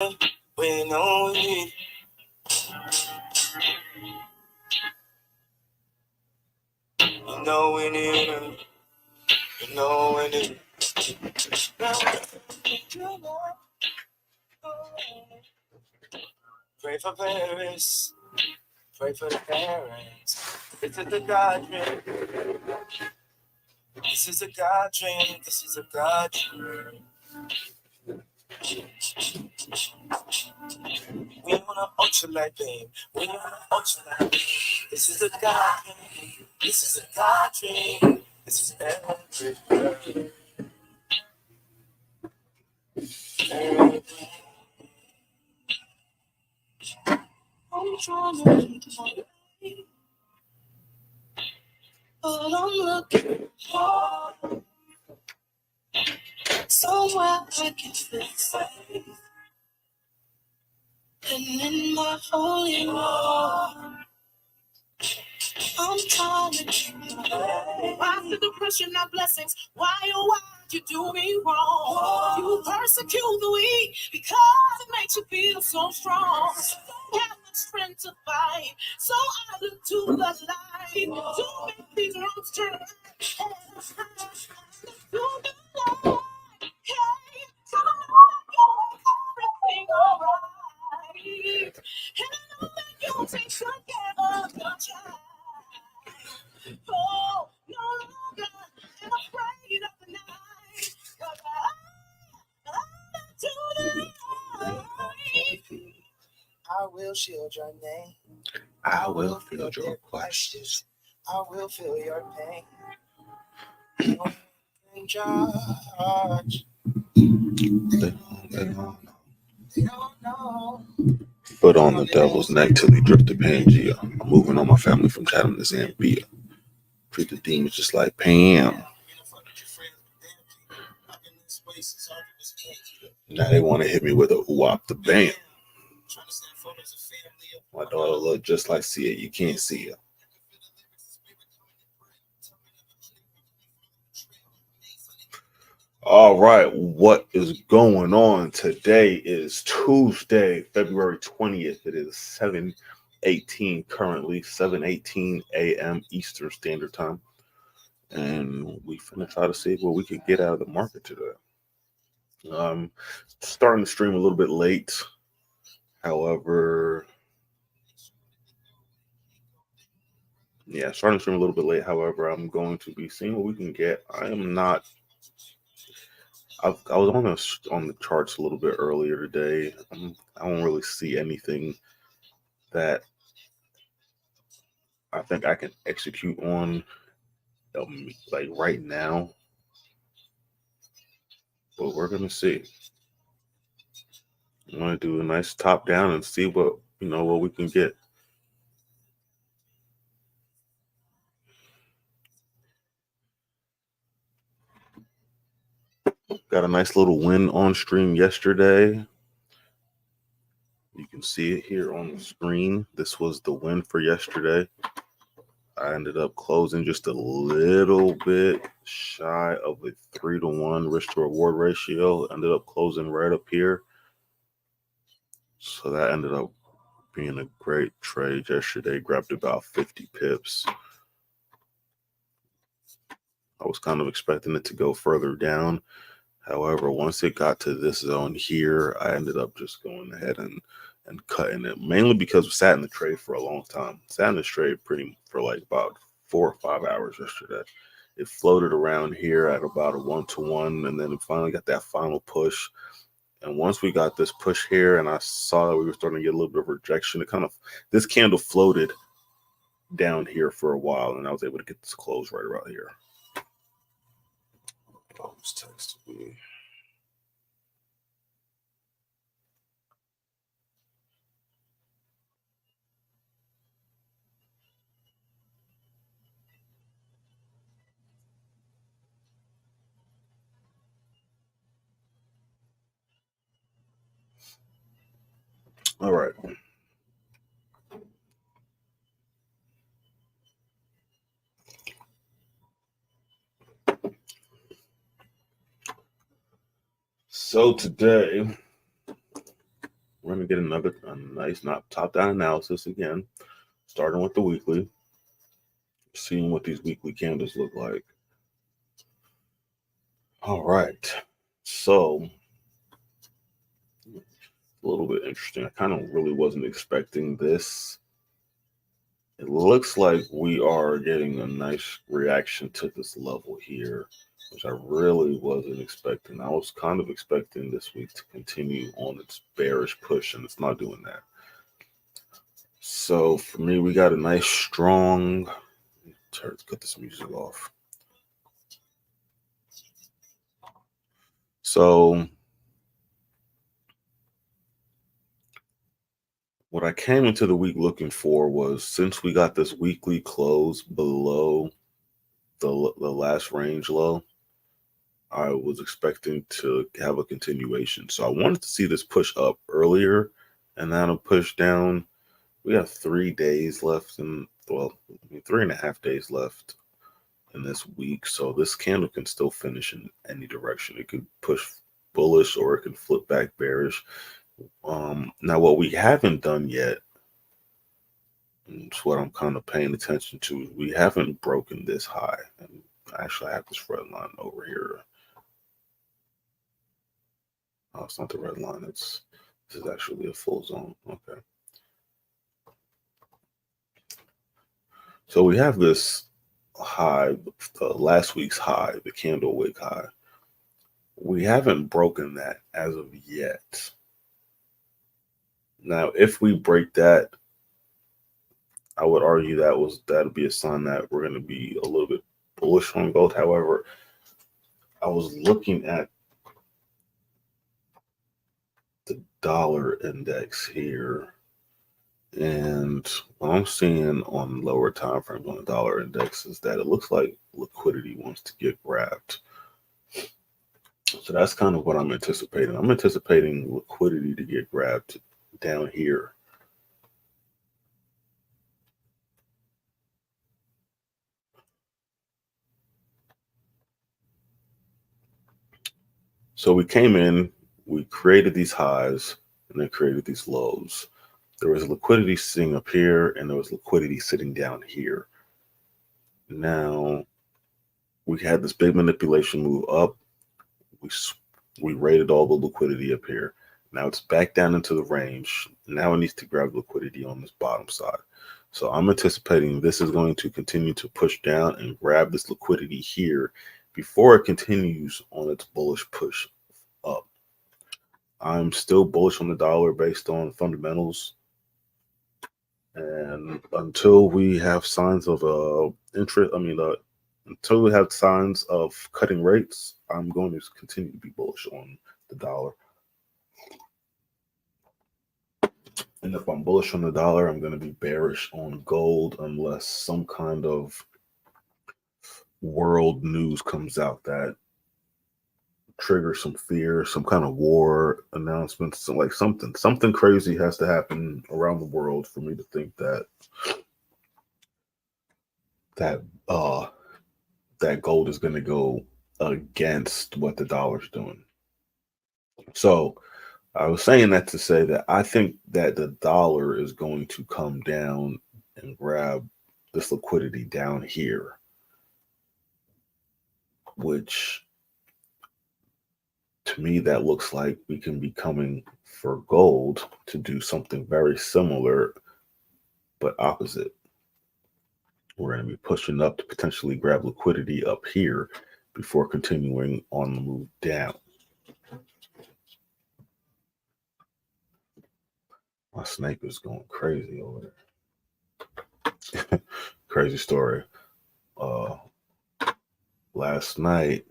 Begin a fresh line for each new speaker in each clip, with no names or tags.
We know we need. You know we need it. You know we need it. Pray for Paris. Pray for the parents. This is a God dream. This is a God dream. This is a God dream. We want an ultralight beam. We want an ultralight beam. This is a God dream. This is a God dream. This is everything. I'm trying to read my way, but I'm looking for somewhere I can feel safe. And in my holy war, I'm trying to keep my why the depression, not blessings? Why, oh, why you do me wrong? You persecute the weak because it makes you feel so strong. Don't have the strength to fight, so I look to the light to make these wrongs turn right. To the light, hey, so I know everything alright. And I know that you'll take good care of your child. Oh, no longer am afraid of the night. 'Cause I to the light. I will shield your name. I will field your questions. I will feel your pain. No in charge. They don't know. Foot on the devil's neck till he dripped the Pangea. I'm moving on my family from Chatham to Zambia. Treat the demons just like Pam. Now they want to hit me with a whop the bam. My daughter look just like Sia. You can't see her. All right, what is going on? Today is Tuesday, February 20th. It is 7:18 currently, 7:18 a.m. Eastern Standard Time. And we finna try to see what we could get out of the market today. Starting the stream a little bit late. However, starting the stream a little bit late. However, I'm going to be seeing what we can get. I was on the charts a little bit earlier today. I don't really see anything that I think I can execute on like right now, but we're gonna see. I'm gonna do a nice top down and see what we can get. Got a nice little win on stream yesterday. You can see it here on the screen. This was the win for yesterday. I ended up closing just a little bit shy of a 3-to-1 risk to reward ratio. Ended up closing right up here. So that ended up being a great trade yesterday. Grabbed about 50 pips. I was kind of expecting it to go further down. However, once it got to this zone here, I ended up just going ahead and cutting it, mainly because we sat in the trade for a long time. Sat in the trade for like about 4 or 5 hours yesterday. It floated around here at about a 1-to-1, and then it finally got that final push. And once we got this push here, and I saw that we were starting to get a little bit of rejection, this candle floated down here for a while, and I was able to get this close right around here. Bombs texted me. All right. So today,
we're going to get a nice top-down analysis again, starting with the weekly, seeing what these weekly candles look like. All right, so a little bit interesting. I kind of really wasn't expecting this. It looks like we are getting a nice reaction to this level here, which I really wasn't expecting. I was kind of expecting this week to continue on its bearish push, and it's not doing that. So for me, we got a nice strong, let's cut this music off. So what I came into the week looking for was, since we got this weekly close below the last range low, I was expecting to have a continuation. So I wanted to see this push up earlier and then a push down. We have 3 days left, and 3.5 days left in this week. So this candle can still finish in any direction. It could push bullish or it can flip back bearish. Now what we haven't done yet, and it's what I'm kind of paying attention to, we haven't broken this high. And actually I have this red line over here. Oh, it's not the red line. This is actually a full zone. Okay. So we have this high, last week's high, the candle wick high. We haven't broken that as of yet. Now, if we break that, I would argue that'd be a sign that we're going to be a little bit bullish on gold. However, I was looking at the dollar index here, and what I'm seeing on lower time frames on the dollar index is that it looks like liquidity wants to get grabbed. So that's kind of what I'm anticipating. I'm anticipating liquidity to get grabbed down here. So we came in, we created these highs, and then created these lows. There was liquidity sitting up here, and there was liquidity sitting down here. Now, we had this big manipulation move up. We rated all the liquidity up here. Now it's back down into the range. Now it needs to grab liquidity on this bottom side. So I'm anticipating this is going to continue to push down and grab this liquidity here before it continues on its bullish push up. I'm still bullish on the dollar based on fundamentals. And until we have signs of until we have signs of cutting rates, I'm going to continue to be bullish on the dollar. And if I'm bullish on the dollar, I'm going to be bearish on gold unless some kind of world news comes out that triggers some fear, some kind of war announcements, so like something crazy has to happen around the world for me to think that gold is going to go against what the dollar's doing. So I was saying that to say that I think that the dollar is going to come down and grab this liquidity down here, which to me, that looks like we can be coming for gold to do something very similar, but opposite. We're going to be pushing up to potentially grab liquidity up here before continuing on the move down. My snake is going crazy over there. Crazy story. Last night,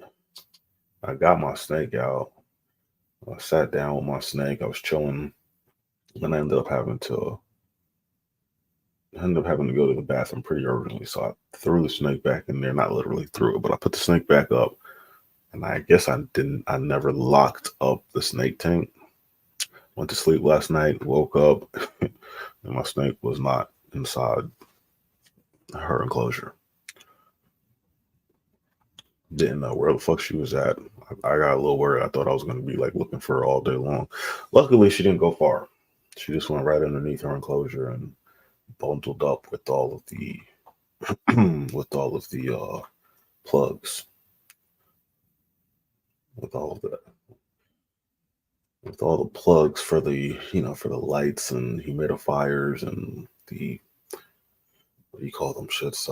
I got my snake out. I sat down with my snake. I was chilling. Then I ended up having to go to the bathroom pretty urgently. So I threw the snake back in there. Not literally threw it, but I put the snake back up. And I guess I never locked up the snake tank. Went to sleep last night, woke up, and my snake was not inside her enclosure. Didn't know where the fuck she was at. I got a little worried. I thought I was going to be like looking for her all day long. Luckily, she didn't go far. She just went right underneath her enclosure and bundled up with all of the with all of the plugs, with all of the with all the plugs for the for the lights and humidifiers and the what do you call them shits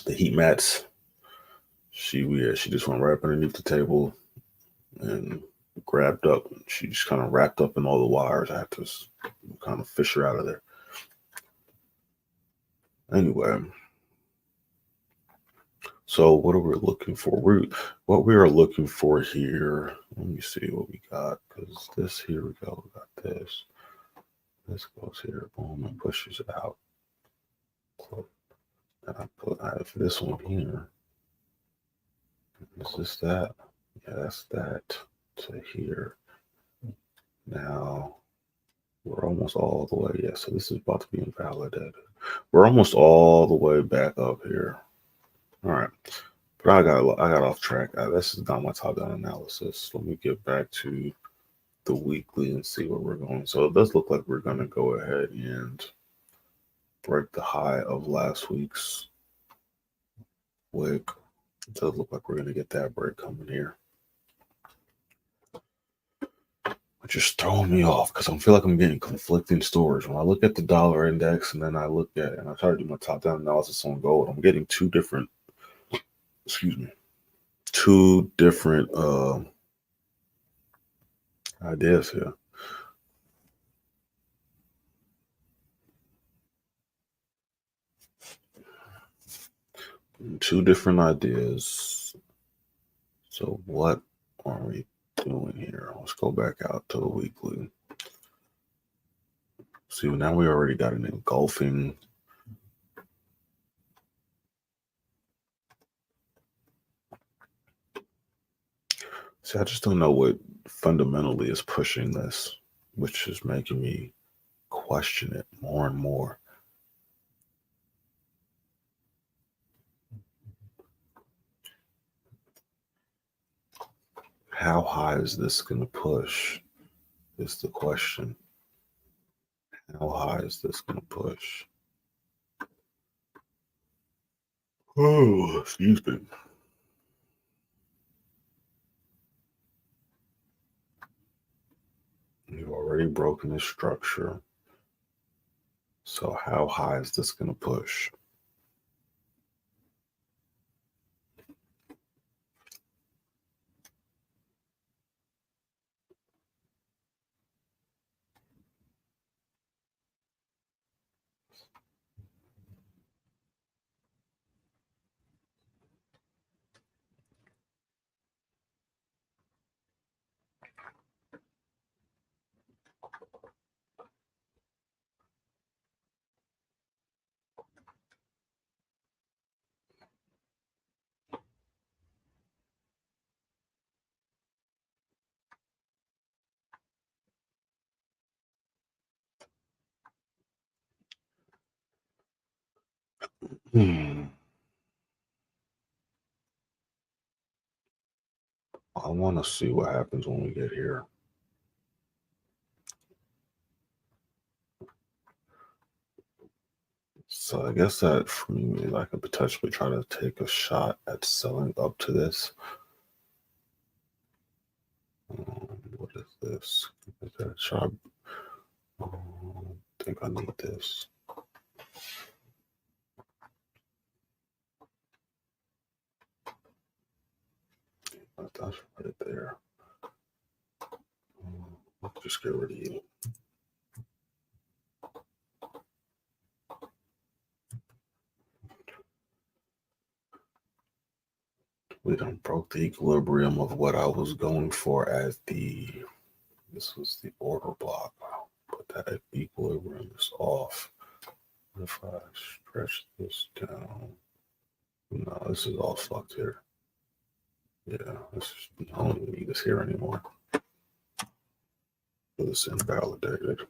the heat mats. She just went right underneath the table and grabbed up. She just kind of wrapped up in all the wires. I had to kind of fish her out of there. Anyway, so what are we looking for? What we are looking for here. Let me see what we got, because this here we go. We got this. This goes here. Boom, and pushes it out. And I have this one here. Is this that? Yeah, that's that to here. Now we're almost all the way. Yeah, so this is about to be invalidated. We're almost all the way back up here. All right, but I got off track. This is not my top down analysis. Let me get back to the weekly and see where we're going. So it does look like we're going to go ahead and break the high of last week's wick. It does look like we're going to get that break coming here. Which is throwing me off because I feel like I'm getting conflicting stories. When I look at the dollar index and then I try to do my top down analysis on gold, I'm getting two different ideas here. Two different ideas. So what are we doing here? Let's go back out to the weekly. See, now we already got an engulfing. See, I just don't know what fundamentally is pushing this, which is making me question it more and more. How high is this going to push? Is the question. How high is this going to push? Oh, excuse me. You've already broken this structure. So how high is this going to push? I want to see what happens when we get here. So I guess that for me, I could potentially try to take a shot at selling up to this. What is this? Is that a shot? I think I need this. That's right there. Let's just get rid of you. We done broke the equilibrium of what I was going for as this was the order block. But that equilibrium is off. If I stretch this down, no, this is all fucked here. Yeah, I don't even need this here anymore. This invalidated.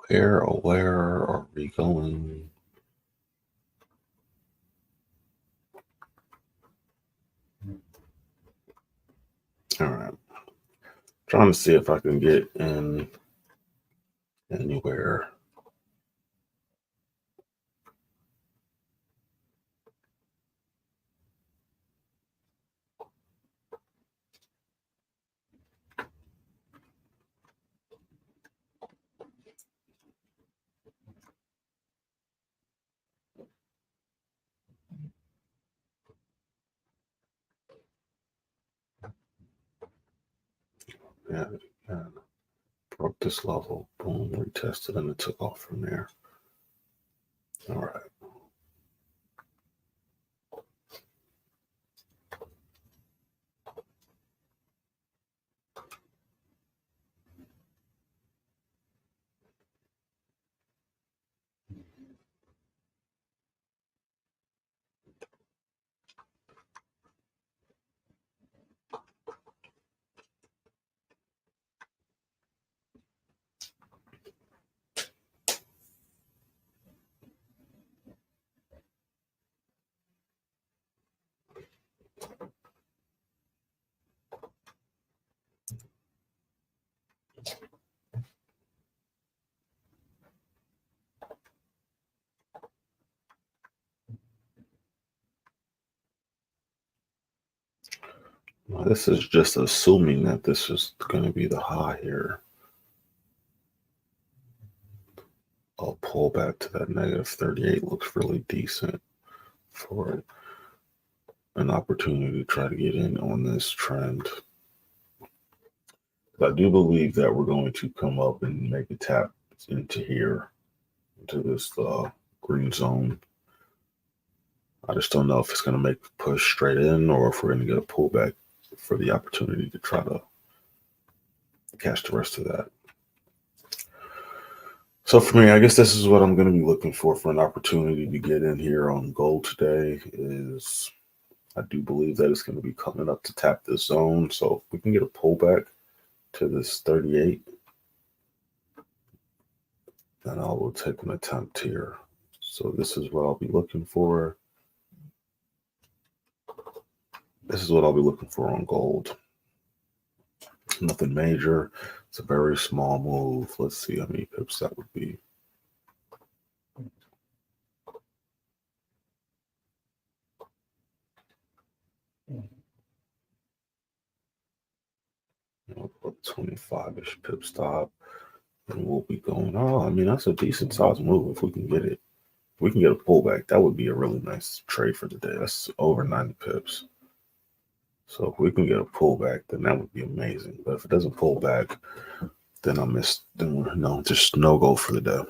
Where are we going? All right. Trying to see if I can get in anywhere. Yeah, broke this level. Boom, retested, and it took off from there. All right. Now, this is just assuming that this is going to be the high here. I'll pull back to that negative 38. Looks really decent for an opportunity to try to get in on this trend. I do believe that we're going to come up and make a tap into here, into this green zone. I just don't know if it's going to make a push straight in or if we're going to get a pullback for the opportunity to try to catch the rest of that. So for me, I guess this is what I'm going to be looking for an opportunity to get in here on gold today. Is I do believe that it's going to be coming up to tap this zone. So if we can get a pullback to this 38, then I will take an attempt here. So this is what I'll be looking for. This is what I'll be looking for on gold. Nothing major. It's a very small move. Let's see how many pips that would be. I'll put 25-ish pip stop. And we'll be going. Oh, I mean, that's a decent size move if we can get it. If we can get a pullback, that would be a really nice trade for the day. That's over 90 pips. So if we can get a pullback, then that would be amazing. But if it doesn't pull back, then I missed. Then no, just no go for the day.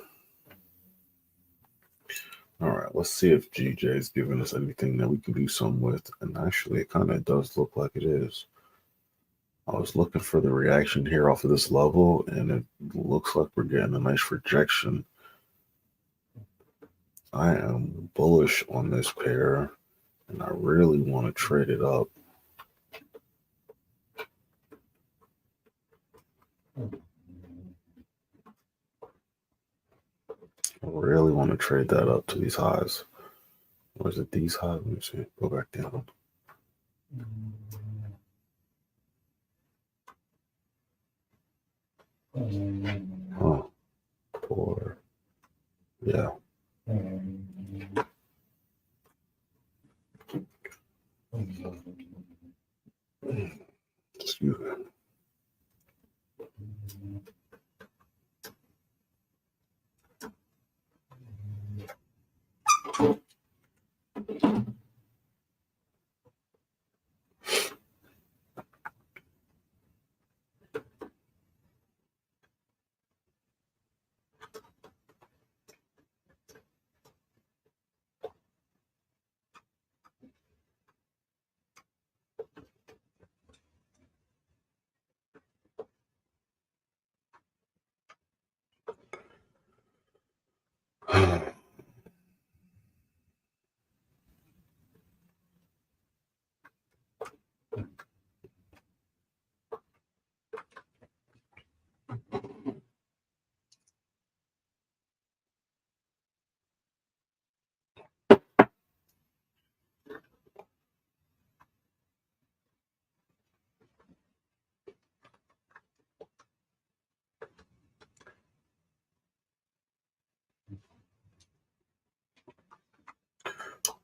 All right, let's see if GJ is giving us anything that we can do something with. And actually, it kind of does look like it is. I was looking for the reaction here off of this level, and it looks like we're getting a nice rejection. I am bullish on this pair, and I really want to trade it up. I really want to trade that up to these highs. Or is it these highs? Let me see. Go back down. Huh. Four. Yeah. Excuse me.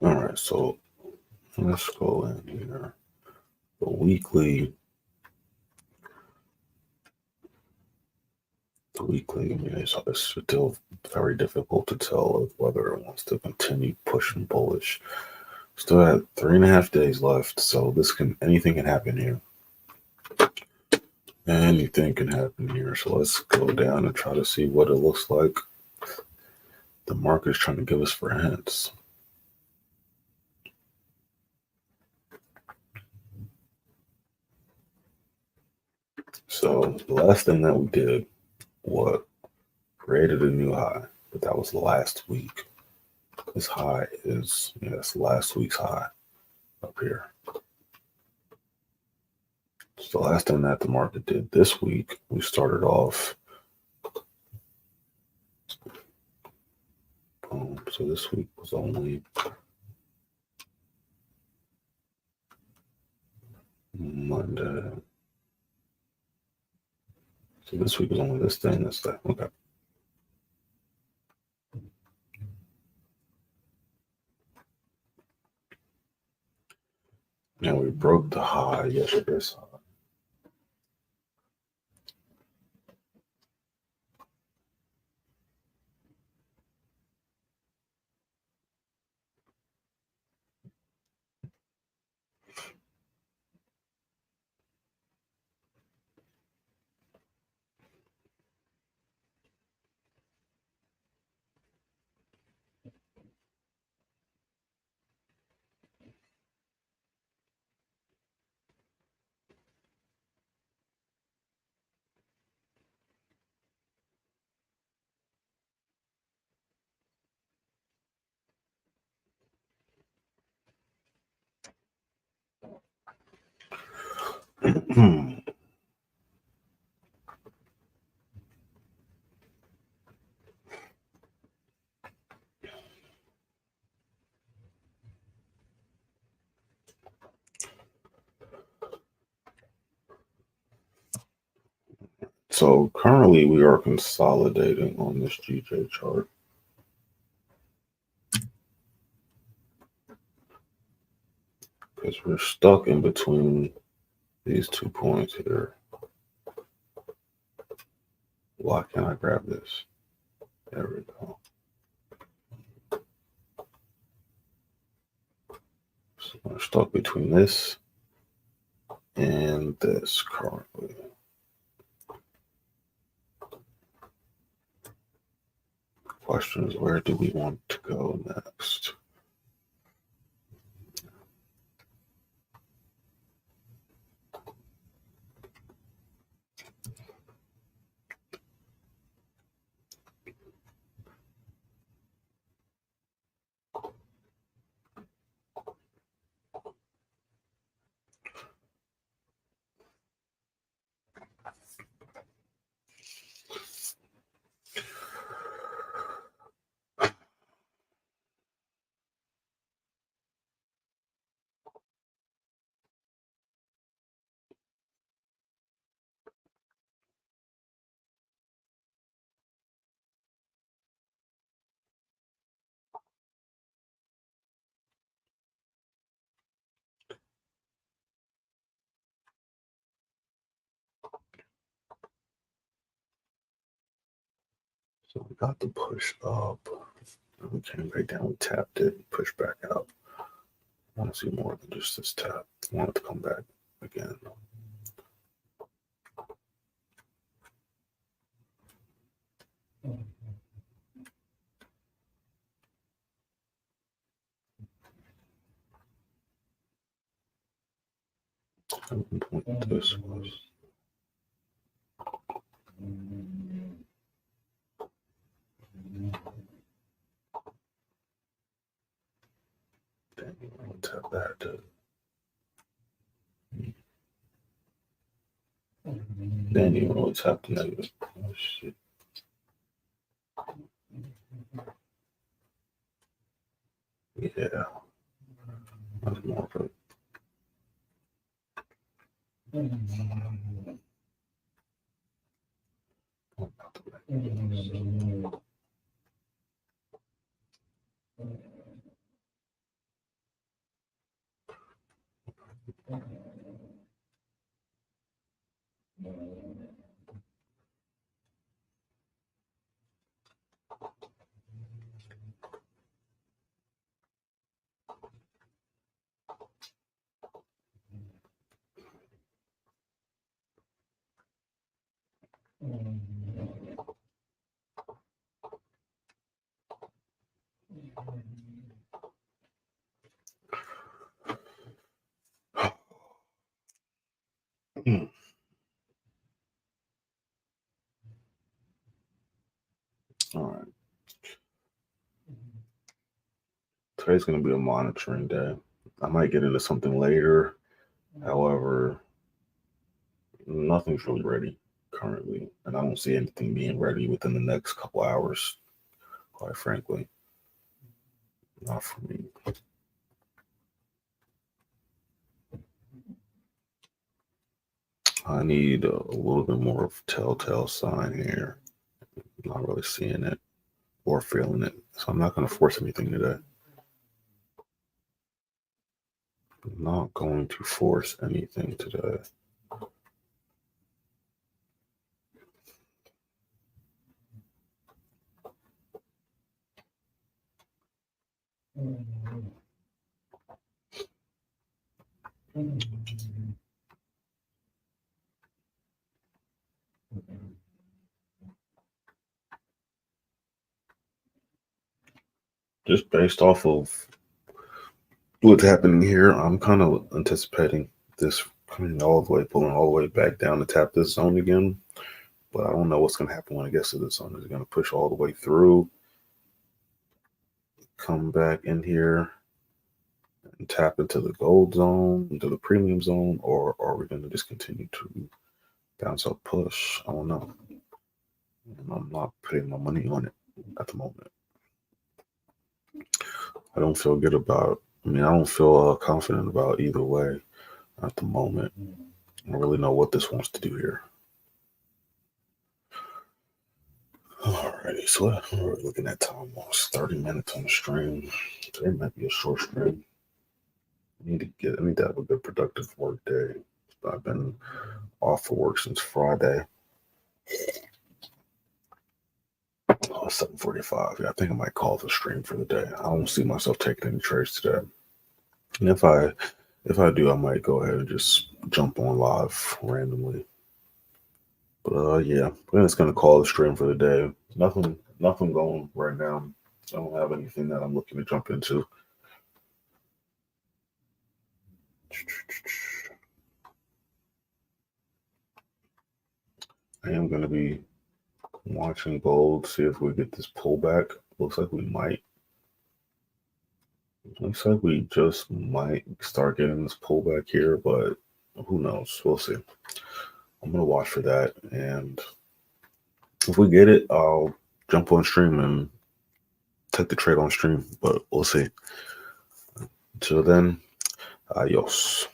All right, so let's go in here. The weekly, it's still very difficult to tell whether it wants to continue pushing bullish. Still have 3.5 days left, so anything can happen here. Anything can happen here. So let's go down and try to see what it looks like the market is trying to give us for hints. So the last thing that we did was created a new high, but that was last week. This high is, it's last week's high up here. So the last thing that the market did this week, we started off. Boom. So this week was only Monday. So this week was only this thing, this thing. Okay. Now we broke the high yesterday's high. So currently we are consolidating on this GJ chart. Because we're stuck in between these 2 points here. Why can't I grab this? There we go. So we're stuck between this and this currently. Question is, where do we want to go next? So we got the push up. We came right down, we tapped it, pushed back out. I want to see more than just this tap. I want it to come back again. Point this was. Dang, I want to tap that too. Didn't even really tap the negative. Oh shit. Yeah. That's more of it. All right. Today's going to be a monitoring day. I might get into something later. However, nothing's really ready currently, and I don't see anything being ready within the next couple hours, quite frankly. Not for me. I need a little bit more of a telltale sign here. I'm not really seeing it or feeling it, so I'm not going to force anything today. I'm not going to force anything today. Just based off of what's happening here, I'm kind of anticipating this coming all the way, pulling all the way back down to tap this zone again. But I don't know what's going to happen when it gets to this zone. Is it going to push all the way through, come back in here, and tap into the gold zone, into the premium zone, or are we going to just continue to bounce up, push? I don't know. And I'm not putting my money on it at the moment. I don't feel good about. I don't feel confident about either way at the moment. I don't really know what this wants to do here. Alrighty, so we're looking at time almost 30 minutes on the stream. Today might be a short stream. I need to have a good productive work day. I've been off for work since Friday. 7:45. Yeah, I think I might call the stream for the day. I don't see myself taking any trades today. And if I do, I might go ahead and just jump on live randomly. But yeah, we're just gonna call the stream for the day. Nothing going right now. I don't have anything that I'm looking to jump into. I am gonna be watching gold, see if we get this pullback. Looks like we might. Looks like we just might start getting this pullback here, but who knows? We'll see. I'm gonna watch for that, and if we get it, I'll jump on stream and take the trade on stream. But we'll see. Until then, adios.